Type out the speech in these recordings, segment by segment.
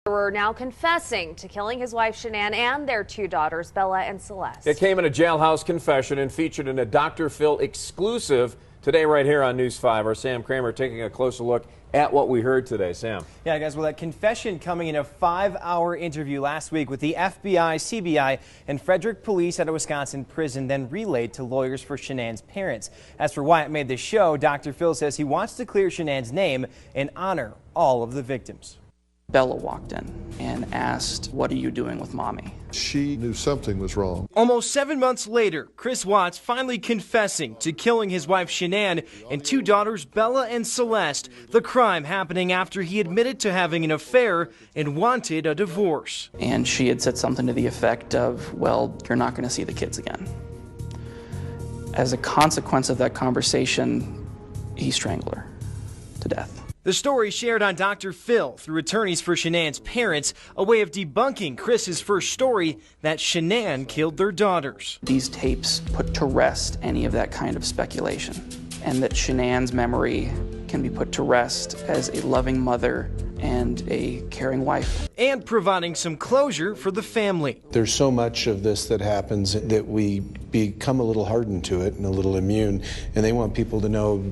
We're now confessing to killing his wife Shanann and their two daughters, Bella and Celeste. It came in a jailhouse confession and featured in a Dr. Phil exclusive today right here on News 5. Our Sam Kramer taking a closer look at what we heard today. Sam. Yeah, guys, well, that confession coming in a 5-hour interview last week with the FBI, CBI, and Frederick police at a Wisconsin prison, then relayed to lawyers for Shanann's parents. As for why it made the show, Dr. Phil says he wants to clear Shanann's name and honor all of the victims. Bella walked in and asked, "What are you doing with Mommy?" She knew something was wrong. Almost 7 months later, Chris Watts finally confessing to killing his wife Shanann and two daughters Bella and Celeste, the crime happening after he admitted to having an affair and wanted a divorce. And she had said something to the effect of, "Well, you're not going to see the kids again." As a consequence of that conversation, he strangled her to death. The story shared on Dr. Phil through attorneys for Shanann's parents, a way of debunking Chris's first story that Shanann killed their daughters. These tapes put to rest any of that kind of speculation, and that Shanann's memory can be put to rest as a loving mother and a caring wife. And providing some closure for the family. There's so much of this that happens that we become a little hardened to it and a little immune, and they want people to know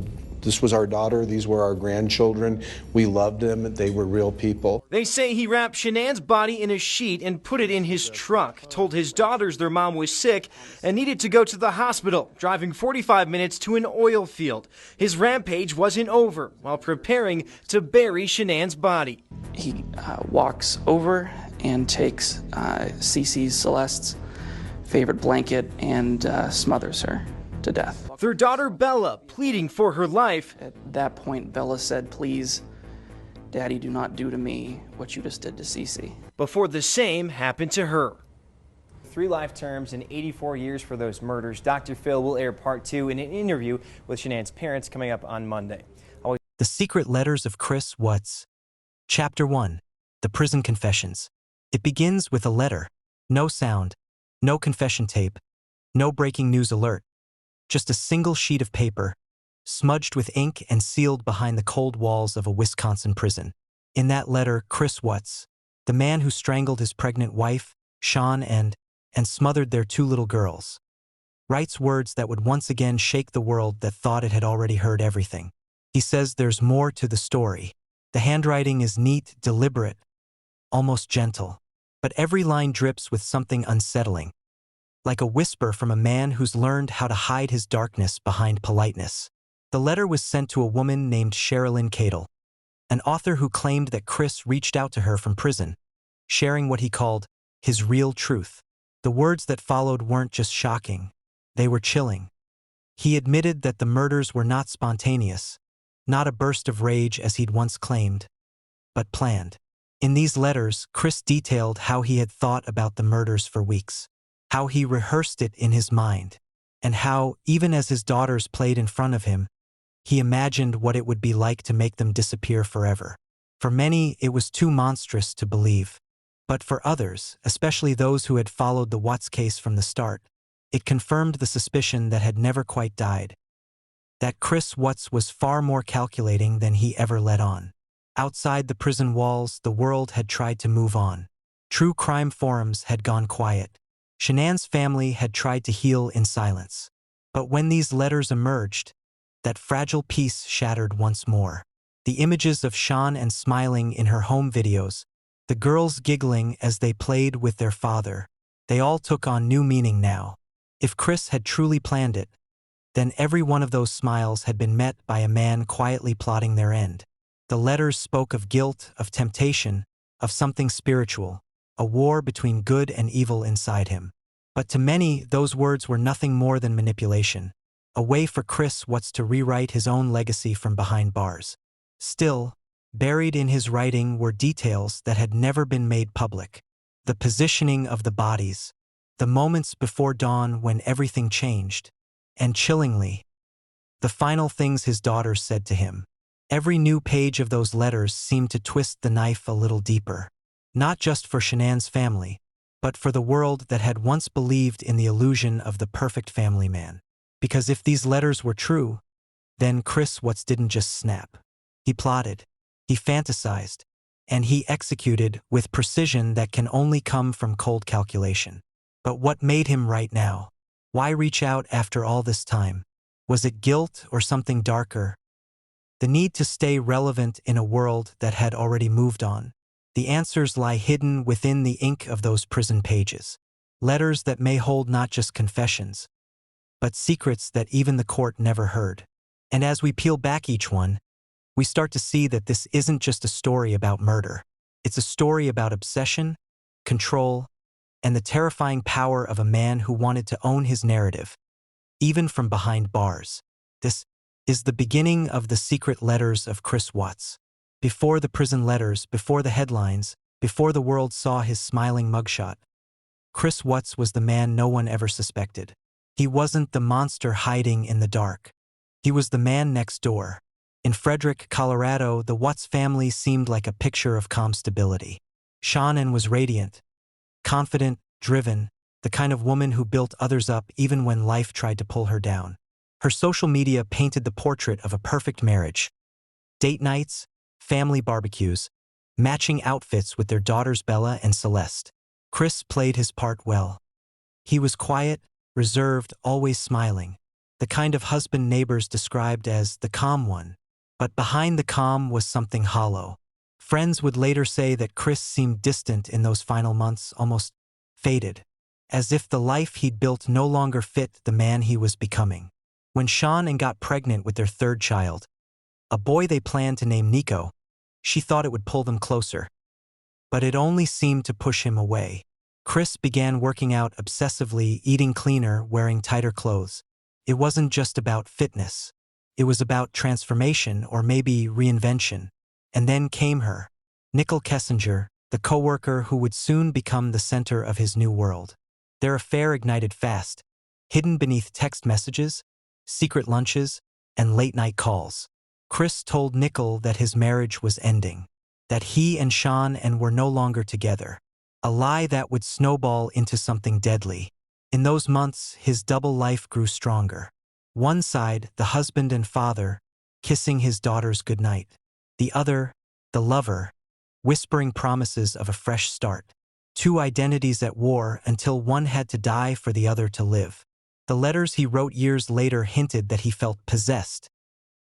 this was our daughter, these were our grandchildren, we loved them, they were real people. They say he wrapped Shanann's body in a sheet and put it in his truck, told his daughters their mom was sick and needed to go to the hospital, driving 45 minutes to an oil field. His rampage wasn't over while preparing to bury Shanann's body. He walks over and takes Cece's, Celeste's, favorite blanket and smothers her to death. Their daughter Bella pleading for her life. At that point, Bella said, "Please, Daddy, do not do to me what you just did to Cece." Before the same happened to her. 3 life terms and 84 years for those murders. Dr. Phil will air part 2 in an interview with Shanann's parents coming up on Monday. The Secret Letters of Chris Watts. Chapter 1. The Prison Confessions. It begins with a letter. No sound. No confession tape. No breaking news alert. Just a single sheet of paper, smudged with ink and sealed behind the cold walls of a Wisconsin prison. In that letter, Chris Watts, the man who strangled his pregnant wife, Shawn, and smothered their 2 little girls, writes words that would once again shake the world that thought it had already heard everything. He says there's more to the story. The handwriting is neat, deliberate, almost gentle, but every line drips with something unsettling, like a whisper from a man who's learned how to hide his darkness behind politeness. The letter was sent to a woman named Sherilyn Cadle, an author who claimed that Chris reached out to her from prison, sharing what he called his real truth. The words that followed weren't just shocking, they were chilling. He admitted that the murders were not spontaneous, not a burst of rage as he'd once claimed, but planned. In these letters, Chris detailed how he had thought about the murders for weeks, how he rehearsed it in his mind, and how, even as his daughters played in front of him, he imagined what it would be like to make them disappear forever. For many, it was too monstrous to believe. But for others, especially those who had followed the Watts case from the start, it confirmed the suspicion that had never quite died, that Chris Watts was far more calculating than he ever let on. Outside the prison walls, the world had tried to move on. True crime forums had gone quiet. Shanann's family had tried to heal in silence. But when these letters emerged, that fragile peace shattered once more. The images of Shawn and smiling in her home videos, the girls giggling as they played with their father, they all took on new meaning now. If Chris had truly planned it, then every one of those smiles had been met by a man quietly plotting their end. The letters spoke of guilt, of temptation, of something spiritual, a war between good and evil inside him. But to many, those words were nothing more than manipulation, a way for Chris Watts to rewrite his own legacy from behind bars. Still, buried in his writing were details that had never been made public. The positioning of the bodies, the moments before dawn when everything changed, and chillingly, the final things his daughters said to him. Every new page of those letters seemed to twist the knife a little deeper. Not just for Shanann's family, but for the world that had once believed in the illusion of the perfect family man. Because if these letters were true, then Chris Watts didn't just snap. He plotted, he fantasized, and he executed with precision that can only come from cold calculation. But what made him right now? Why reach out after all this time? Was it guilt or something darker? The need to stay relevant in a world that had already moved on. The answers lie hidden within the ink of those prison pages. Letters that may hold not just confessions, but secrets that even the court never heard. And as we peel back each one, we start to see that this isn't just a story about murder. It's a story about obsession, control, and the terrifying power of a man who wanted to own his narrative, even from behind bars. This is the beginning of the secret letters of Chris Watts. Before the prison letters, before the headlines, before the world saw his smiling mugshot, Chris Watts was the man no one ever suspected. He wasn't the monster hiding in the dark. He was the man next door. In Frederick, Colorado, the Watts family seemed like a picture of calm stability. Shannon was radiant, confident, driven, the kind of woman who built others up even when life tried to pull her down. Her social media painted the portrait of a perfect marriage. Date nights, family barbecues, matching outfits with their daughters Bella and Celeste. Chris played his part well. He was quiet, reserved, always smiling, the kind of husband neighbors described as the calm one. But behind the calm was something hollow. Friends would later say that Chris seemed distant in those final months, almost faded, as if the life he'd built no longer fit the man he was becoming. When Shannon got pregnant with their third child, a boy they planned to name Nico, she thought it would pull them closer. But it only seemed to push him away. Chris began working out obsessively, eating cleaner, wearing tighter clothes. It wasn't just about fitness. It was about transformation, or maybe reinvention. And then came her, Nicole Kessinger, the coworker who would soon become the center of his new world. Their affair ignited fast, hidden beneath text messages, secret lunches, and late-night calls. Chris told Nicole that his marriage was ending, that he and Shannon were no longer together, a lie that would snowball into something deadly. In those months, his double life grew stronger. One side, the husband and father, kissing his daughters goodnight. The other, the lover, whispering promises of a fresh start. Two identities at war until one had to die for the other to live. The letters he wrote years later hinted that he felt possessed,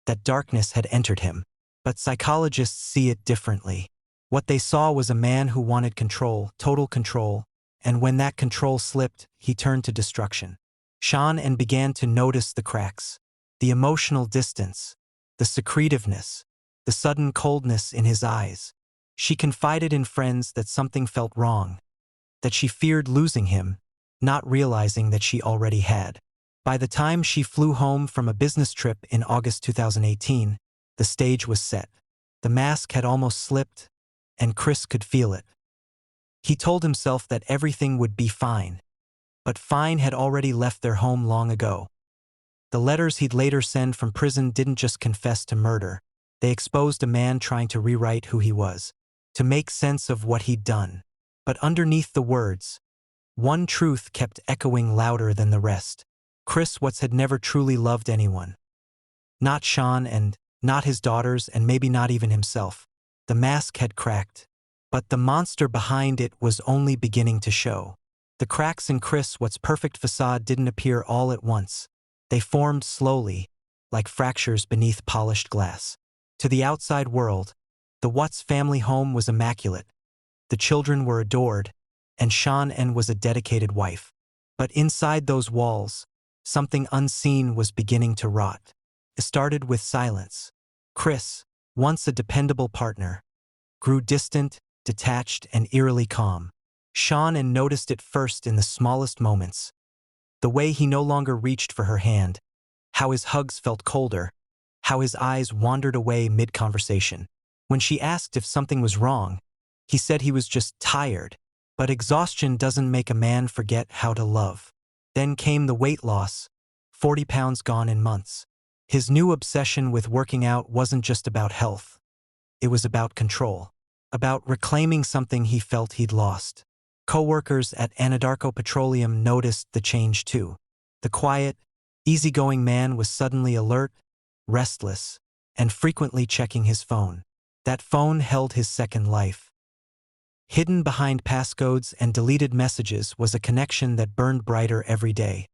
that darkness had entered him. But psychologists see it differently. What they saw was a man who wanted control, total control, and when that control slipped, he turned to destruction. Shannon began to notice the cracks, the emotional distance, the secretiveness, the sudden coldness in his eyes. She confided in friends that something felt wrong, that she feared losing him, not realizing that she already had. By the time she flew home from a business trip in August 2018, the stage was set. The mask had almost slipped, and Chris could feel it. He told himself that everything would be fine, but fine had already left their home long ago. The letters he'd later send from prison didn't just confess to murder. They exposed a man trying to rewrite who he was, to make sense of what he'd done. But underneath the words, one truth kept echoing louder than the rest. Chris Watts had never truly loved anyone. Not Sean, and not his daughters, and maybe not even himself. The mask had cracked, but the monster behind it was only beginning to show. The cracks in Chris Watts' perfect facade didn't appear all at once. They formed slowly, like fractures beneath polished glass. To the outside world, the Watts family home was immaculate. The children were adored, and Shannon was a dedicated wife. But inside those walls, something unseen was beginning to rot. It started with silence. Chris, once a dependable partner, grew distant, detached, and eerily calm. Shannon noticed it first in the smallest moments. The way he no longer reached for her hand, how his hugs felt colder, how his eyes wandered away mid-conversation. When she asked if something was wrong, he said he was just tired. But exhaustion doesn't make a man forget how to love. Then came the weight loss, 40 pounds gone in months. His new obsession with working out wasn't just about health. It was about control, about reclaiming something he felt he'd lost. Co-workers at Anadarko Petroleum noticed the change too. The quiet, easygoing man was suddenly alert, restless, and frequently checking his phone. That phone held his second life. Hidden behind passcodes and deleted messages was a connection that burned brighter every day.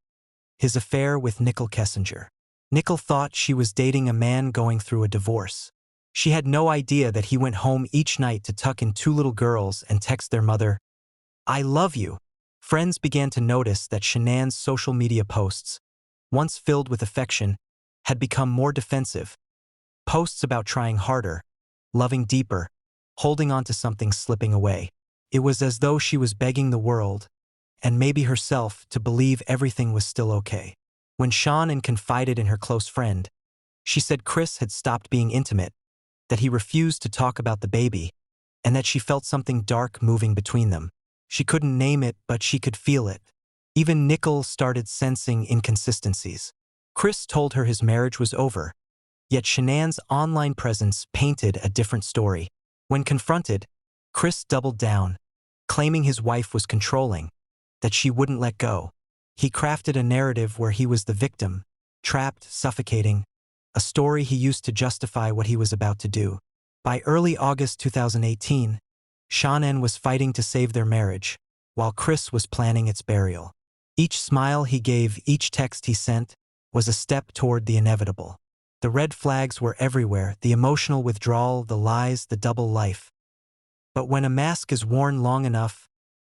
His affair with Nicole Kessinger. Nicole thought she was dating a man going through a divorce. She had no idea that he went home each night to tuck in two little girls and text their mother, "I love you." Friends began to notice that Shanann's social media posts, once filled with affection, had become more defensive. Posts about trying harder, loving deeper, holding on to something slipping away. It was as though she was begging the world, and maybe herself, to believe everything was still okay. When Shannon confided in her close friend, she said Chris had stopped being intimate, that he refused to talk about the baby, and that she felt something dark moving between them. She couldn't name it, but she could feel it. Even Nicole started sensing inconsistencies. Chris told her his marriage was over, yet Shanann's online presence painted a different story. When confronted, Chris doubled down, claiming his wife was controlling, that she wouldn't let go. He crafted a narrative where he was the victim, trapped, suffocating, a story he used to justify what he was about to do. By early August 2018, Shannon was fighting to save their marriage, while Chris was planning its burial. Each smile he gave, each text he sent, was a step toward the inevitable. The red flags were everywhere, the emotional withdrawal, the lies, the double life. But when a mask is worn long enough,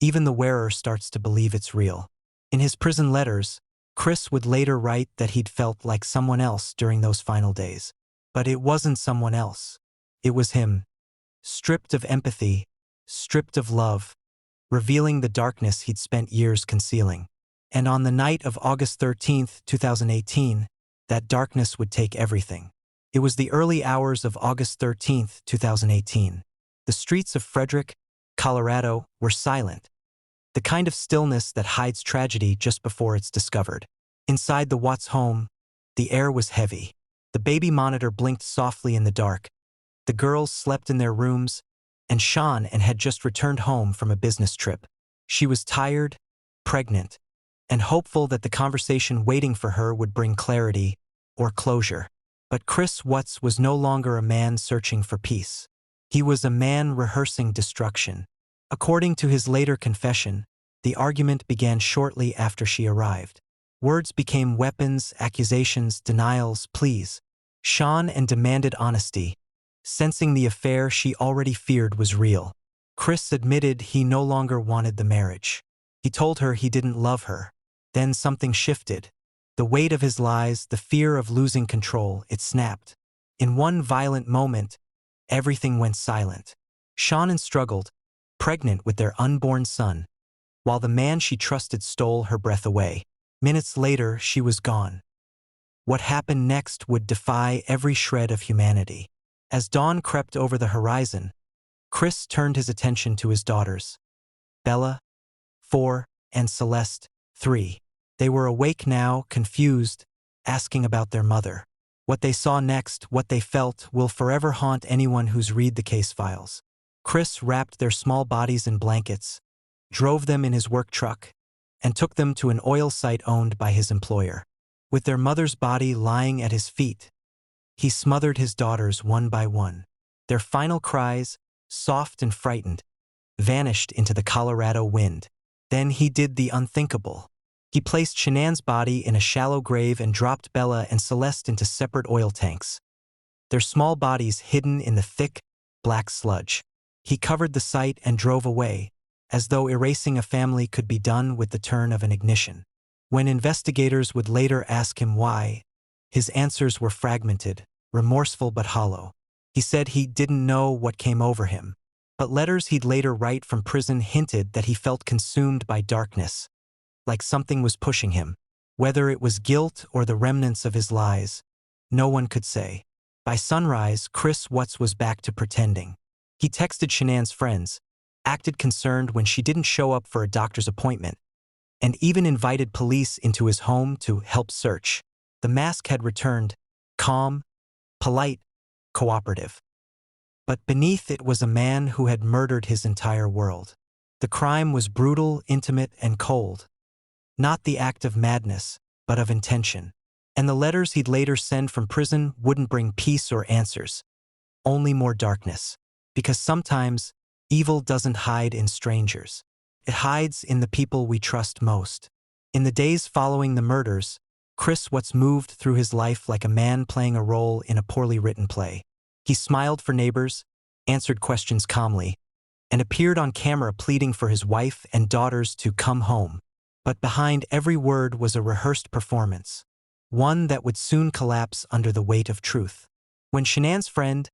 even the wearer starts to believe it's real. In his prison letters, Chris would later write that he'd felt like someone else during those final days. But it wasn't someone else. It was him, stripped of empathy, stripped of love, revealing the darkness he'd spent years concealing. And on the night of August 13th, 2018, that darkness would take everything. It was the early hours of August 13th, 2018. The streets of Frederick, Colorado, were silent, the kind of stillness that hides tragedy just before it's discovered. Inside the Watts home, the air was heavy. The baby monitor blinked softly in the dark. The girls slept in their rooms, and Shannon had just returned home from a business trip. She was tired, pregnant, and hopeful that the conversation waiting for her would bring clarity or closure. But Chris Watts was no longer a man searching for peace. He was a man rehearsing destruction. According to his later confession, the argument began shortly after she arrived. Words became weapons, accusations, denials, pleas. Shannon demanded honesty, sensing the affair she already feared was real. Chris admitted he no longer wanted the marriage. He told her he didn't love her. Then something shifted. The weight of his lies, the fear of losing control, it snapped. In one violent moment, everything went silent. Shannon struggled, pregnant with their unborn son, while the man she trusted stole her breath away. Minutes later, she was gone. What happened next would defy every shred of humanity. As dawn crept over the horizon, Chris turned his attention to his daughters, Bella, 4, and Celeste, 3. They were awake now, confused, asking about their mother. What they saw next, what they felt, will forever haunt anyone who's read the case files. Chris wrapped their small bodies in blankets, drove them in his work truck, and took them to an oil site owned by his employer. With their mother's body lying at his feet, he smothered his daughters one by one. Their final cries, soft and frightened, vanished into the Colorado wind. Then he did the unthinkable. He placed Shanann's body in a shallow grave and dropped Bella and Celeste into separate oil tanks, their small bodies hidden in the thick, black sludge. He covered the site and drove away, as though erasing a family could be done with the turn of an ignition. When investigators would later ask him why, his answers were fragmented, remorseful but hollow. He said he didn't know what came over him, but letters he'd later write from prison hinted that he felt consumed by darkness, like something was pushing him. Whether it was guilt or the remnants of his lies, no one could say. By sunrise, Chris Watts was back to pretending. He texted Shanann's friends, acted concerned when she didn't show up for a doctor's appointment, and even invited police into his home to help search. The mask had returned, calm, polite, cooperative. But beneath it was a man who had murdered his entire world. The crime was brutal, intimate, and cold. Not the act of madness, but of intention. And the letters he'd later send from prison wouldn't bring peace or answers. only more darkness. Because sometimes, evil doesn't hide in strangers. It hides in the people we trust most. In the days following the murders, Chris Watts moved through his life like a man playing a role in a poorly written play. He smiled for neighbors, answered questions calmly, and appeared on camera pleading for his wife and daughters to come home. But behind every word was a rehearsed performance, one that would soon collapse under the weight of truth. When Shanann's friend,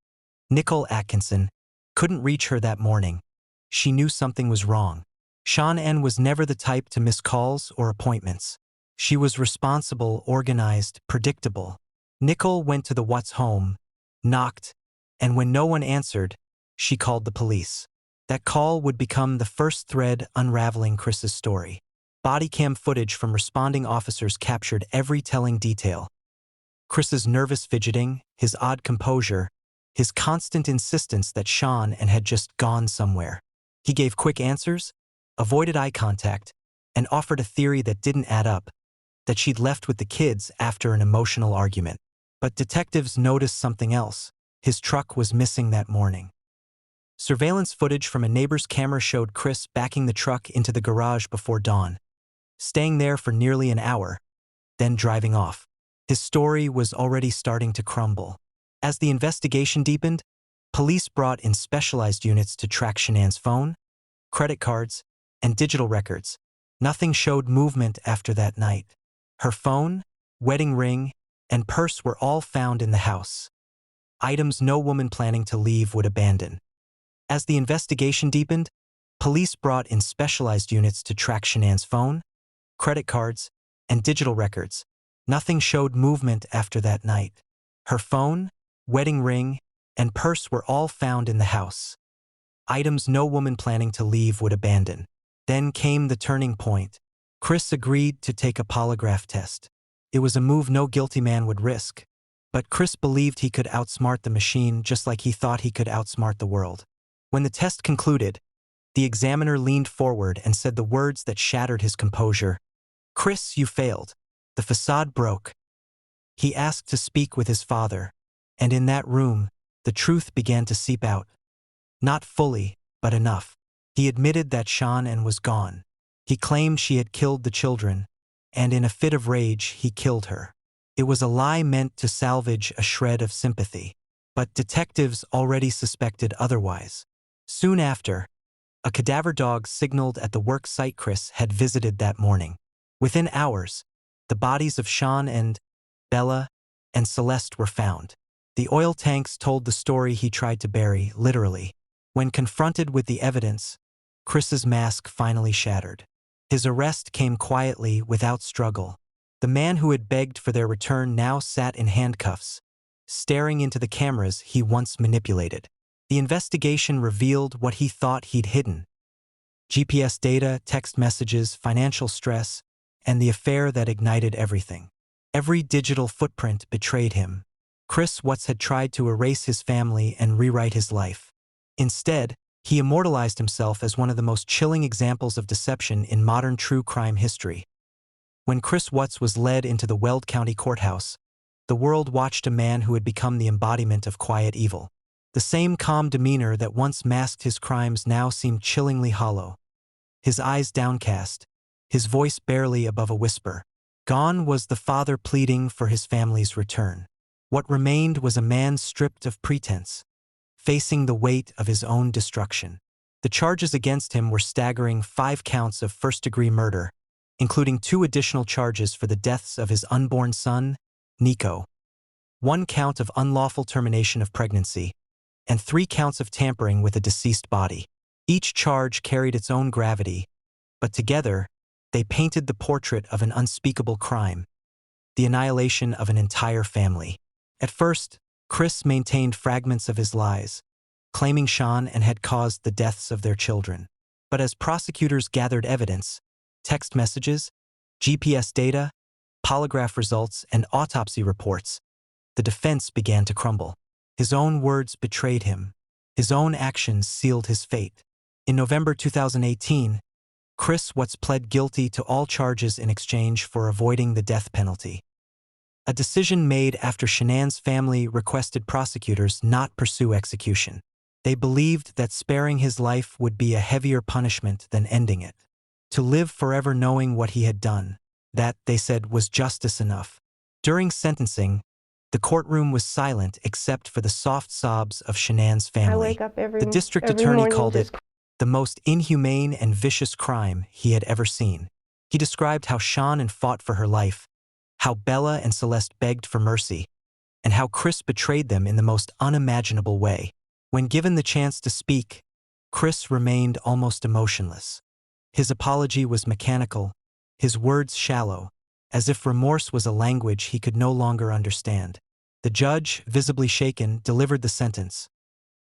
Nicole Atkinson, couldn't reach her that morning, she knew something was wrong. Shanann was never the type to miss calls or appointments. She was responsible, organized, predictable. Nicole went to the Watts home, knocked, and when no one answered, she called the police. That call would become the first thread unraveling Chris's story. Body cam footage from responding officers captured every telling detail. Chris's nervous fidgeting, his odd composure, his constant insistence that Shanann had just gone somewhere. He gave quick answers, avoided eye contact, and offered a theory that didn't add up, that she'd left with the kids after an emotional argument. But detectives noticed something else. His truck was missing that morning. Surveillance footage from a neighbor's camera showed Chris backing the truck into the garage before dawn, staying there for nearly an hour, then driving off. His story was already starting to crumble. As the investigation deepened, police brought in specialized units to track Shanann's phone, credit cards, and digital records. Nothing showed movement after that night. Her phone, wedding ring, and purse were all found in the house. Items no woman planning to leave would abandon. As the investigation deepened, police brought in specialized units to track Shanann's phone, credit cards, and digital records. Nothing showed movement after that night. Her phone, wedding ring, and purse were all found in the house. Items no woman planning to leave would abandon. Then came the turning point. Chris agreed to take a polygraph test. It was a move no guilty man would risk. But Chris believed he could outsmart the machine just like he thought he could outsmart the world. When the test concluded, the examiner leaned forward and said the words that shattered his composure. "Chris, you failed. The facade broke." He asked to speak with his father, and in that room, the truth began to seep out. Not fully, but enough. He admitted that Shanann was gone. He claimed she had killed the children, and in a fit of rage, he killed her. It was a lie meant to salvage a shred of sympathy. But detectives already suspected otherwise. Soon after, a cadaver dog signaled at the work site Chris had visited that morning. Within hours, the bodies of Shanann, Bella, and Celeste were found. The oil tanks told the story he tried to bury, literally. When confronted with the evidence, Chris's mask finally shattered. His arrest came quietly, without struggle. The man who had begged for their return now sat in handcuffs, staring into the cameras he once manipulated. The investigation revealed what he thought he'd hidden: GPS data, text messages, financial stress, and the affair that ignited everything. Every digital footprint betrayed him. Chris Watts had tried to erase his family and rewrite his life. Instead, he immortalized himself as one of the most chilling examples of deception in modern true crime history. When Chris Watts was led into the Weld County Courthouse, the world watched a man who had become the embodiment of quiet evil. The same calm demeanor that once masked his crimes now seemed chillingly hollow. His eyes downcast, his voice barely above a whisper. Gone was the father pleading for his family's return. What remained was a man stripped of pretense, facing the weight of his own destruction. The charges against him were staggering: 5 counts of first-degree murder, including 2 additional charges for the deaths of his unborn son, Nico, 1 count of unlawful termination of pregnancy, and 3 counts of tampering with a deceased body. Each charge carried its own gravity, but together, they painted the portrait of an unspeakable crime: the annihilation of an entire family. At first, Chris maintained fragments of his lies, claiming Shanann had caused the deaths of their children. But as prosecutors gathered evidence, text messages, GPS data, polygraph results, and autopsy reports, the defense began to crumble. His own words betrayed him. His own actions sealed his fate. In November 2018, Chris Watts pled guilty to all charges in exchange for avoiding the death penalty. a decision made after Shanann's family requested prosecutors not pursue execution. They believed that sparing his life would be a heavier punishment than ending it. To live forever knowing what he had done, that, they said, was justice enough. During sentencing, the courtroom was silent except for the soft sobs of Shanann's family. I wake up every The district every attorney morning called just it the most inhumane and vicious crime he had ever seen. He described how Shanann fought for her life, how Bella and Celeste begged for mercy, and how Chris betrayed them in the most unimaginable way. When given the chance to speak, Chris remained almost emotionless. His apology was mechanical, his words shallow, as if remorse was a language he could no longer understand. The judge, visibly shaken, delivered the sentence.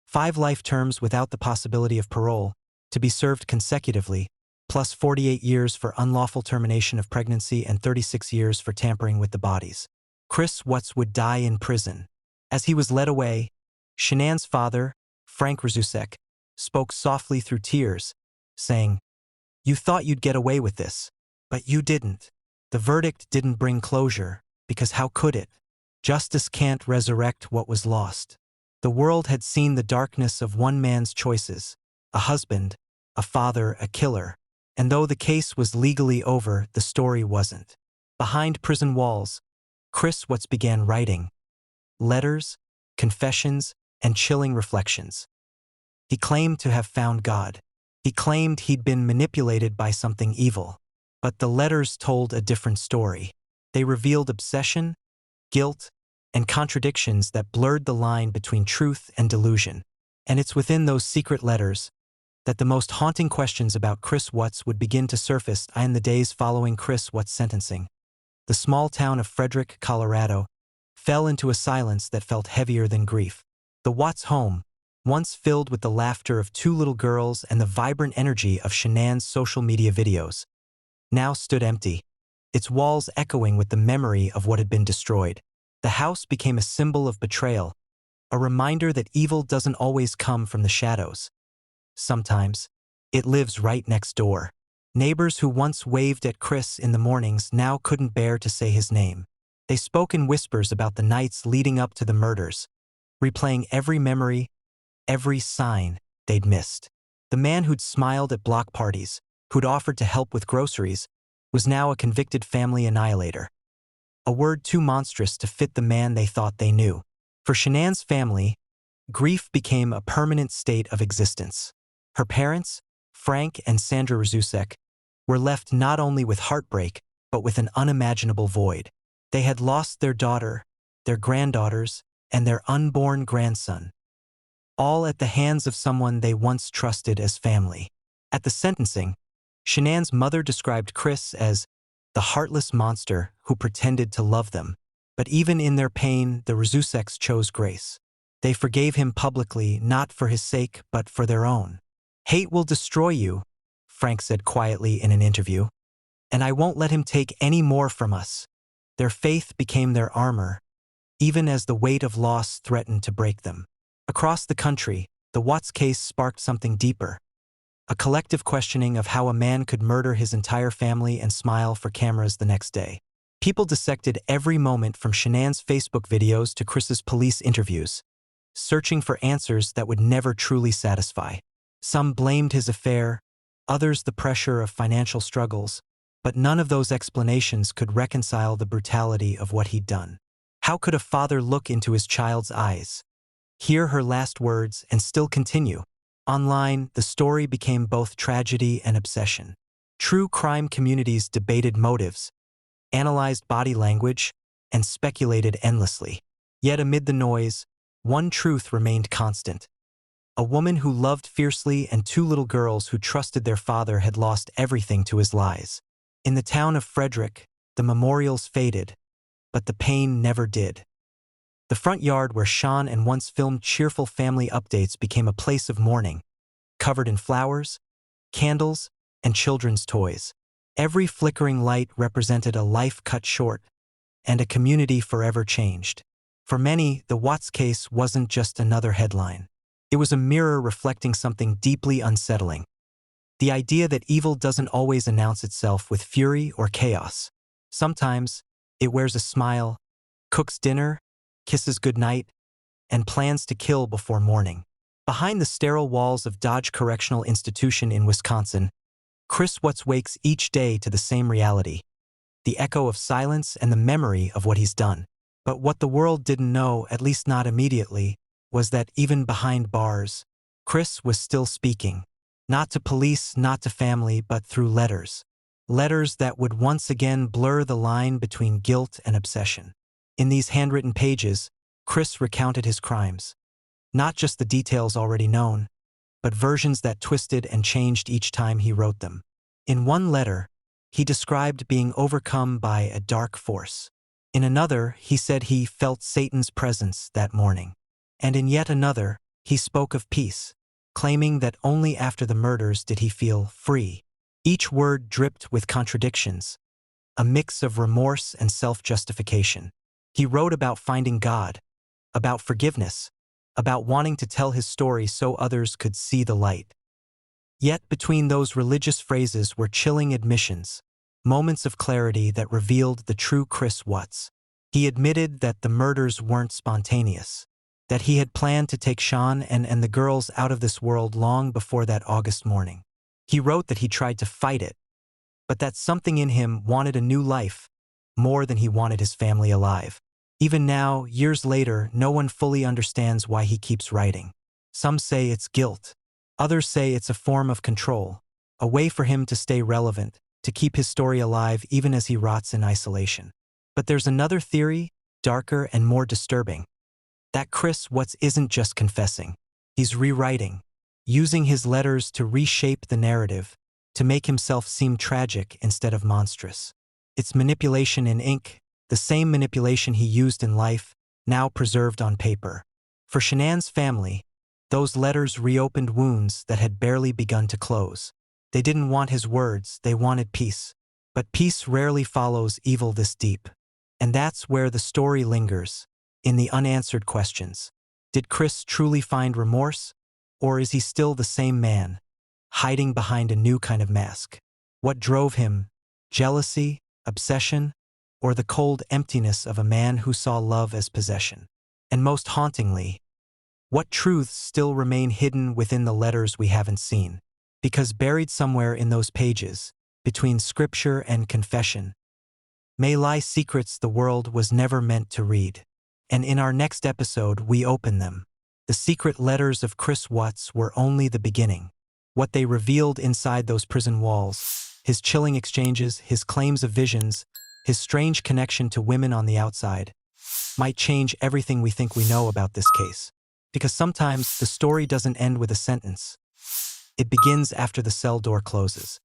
5 life terms without the possibility of parole, to be served consecutively, plus 48 years for unlawful termination of pregnancy and 36 years for tampering with the bodies. Chris Watts would die in prison. As he was led away, Shanann's father, Frank Rzusek, spoke softly through tears, saying, "You thought you'd get away with this, but you didn't. The verdict didn't bring closure, because how could it? Justice can't resurrect what was lost." The world had seen the darkness of one man's choices, a husband, a father, a killer, and though the case was legally over, the story wasn't. Behind prison walls, Chris Watts began writing letters, confessions, and chilling reflections. He claimed to have found God. He claimed he'd been manipulated by something evil. But the letters told a different story. They revealed obsession, guilt, and contradictions that blurred the line between truth and delusion. And it's within those secret letters that the most haunting questions about Chris Watts would begin to surface in the days following Chris Watts' sentencing. The small town of Frederick, Colorado, fell into a silence that felt heavier than grief. The Watts home, once filled with the laughter of 2 little girls and the vibrant energy of Shanann's social media videos, now stood empty, its walls echoing with the memory of what had been destroyed. The house became a symbol of betrayal, a reminder that evil doesn't always come from the shadows. Sometimes, it lives right next door. Neighbors who once waved at Chris in the mornings now couldn't bear to say his name. They spoke in whispers about the nights leading up to the murders, replaying every memory, every sign they'd missed. The man who'd smiled at block parties, who'd offered to help with groceries, was now a convicted family annihilator. A word too monstrous to fit the man they thought they knew. For Shanann's family, grief became a permanent state of existence. Her parents, Frank and Sandra Rzusek, were left not only with heartbreak, but with an unimaginable void. They had lost their daughter, their granddaughters, and their unborn grandson, all at the hands of someone they once trusted as family. At the sentencing, Shanann's mother described Chris as the heartless monster who pretended to love them. But even in their pain, the Rzuseks chose grace. They forgave him publicly, not for his sake, but for their own. "Hate will destroy you," Frank said quietly in an interview, "and I won't let him take any more from us." Their faith became their armor, even as the weight of loss threatened to break them. Across the country, the Watts case sparked something deeper. A collective questioning of how a man could murder his entire family and smile for cameras the next day. People dissected every moment from Shanann's Facebook videos to Chris's police interviews, searching for answers that would never truly satisfy. Some blamed his affair, others the pressure of financial struggles, but none of those explanations could reconcile the brutality of what he'd done. How could a father look into his child's eyes, hear her last words, and still continue? Online, the story became both tragedy and obsession. True crime communities debated motives, analyzed body language, and speculated endlessly. Yet amid the noise, one truth remained constant. A woman who loved fiercely and 2 little girls who trusted their father had lost everything to his lies. In the town of Frederick, the memorials faded, but the pain never did. The front yard where Sean and once filmed cheerful family updates became a place of mourning, covered in flowers, candles, and children's toys. Every flickering light represented a life cut short, and a community forever changed. For many, the Watts case wasn't just another headline. It was a mirror reflecting something deeply unsettling. The idea that evil doesn't always announce itself with fury or chaos. Sometimes, it wears a smile, cooks dinner, kisses goodnight, and plans to kill before morning. Behind the sterile walls of Dodge Correctional Institution in Wisconsin, Chris Watts wakes each day to the same reality, the echo of silence and the memory of what he's done. But what the world didn't know, at least not immediately, was that even behind bars, Chris was still speaking. Not to police, not to family, but through letters. Letters that would once again blur the line between guilt and obsession. In these handwritten pages, Chris recounted his crimes. Not just the details already known, but versions that twisted and changed each time he wrote them. In one letter, he described being overcome by a dark force. In another, he said he felt Satan's presence that morning. And in yet another, he spoke of peace, claiming that only after the murders did he feel free. Each word dripped with contradictions, a mix of remorse and self-justification. He wrote about finding God, about forgiveness, about wanting to tell his story so others could see the light. Yet between those religious phrases were chilling admissions, moments of clarity that revealed the true Chris Watts. He admitted that the murders weren't spontaneous, that he had planned to take Sean and the girls out of this world long before that August morning. He wrote that he tried to fight it, but that something in him wanted a new life, more than he wanted his family alive. Even now, years later, no one fully understands why he keeps writing. Some say it's guilt. Others say it's a form of control, a way for him to stay relevant, to keep his story alive even as he rots in isolation. But there's another theory, darker and more disturbing, that Chris Watts isn't just confessing. He's rewriting, using his letters to reshape the narrative, to make himself seem tragic instead of monstrous. It's manipulation in ink, the same manipulation he used in life, now preserved on paper. For Shanann's family, those letters reopened wounds that had barely begun to close. They didn't want his words, they wanted peace. But peace rarely follows evil this deep. And that's where the story lingers, in the unanswered questions. Did Chris truly find remorse? Or is he still the same man, hiding behind a new kind of mask? What drove him? Jealousy? Obsession? Or the cold emptiness of a man who saw love as possession? And most hauntingly, what truths still remain hidden within the letters we haven't seen? Because buried somewhere in those pages, between scripture and confession, may lie secrets the world was never meant to read. And in our next episode, we open them. The secret letters of Chris Watts were only the beginning. What they revealed inside those prison walls, his chilling exchanges, his claims of visions, his strange connection to women on the outside, might change everything we think we know about this case. Because sometimes the story doesn't end with a sentence. It begins after the cell door closes.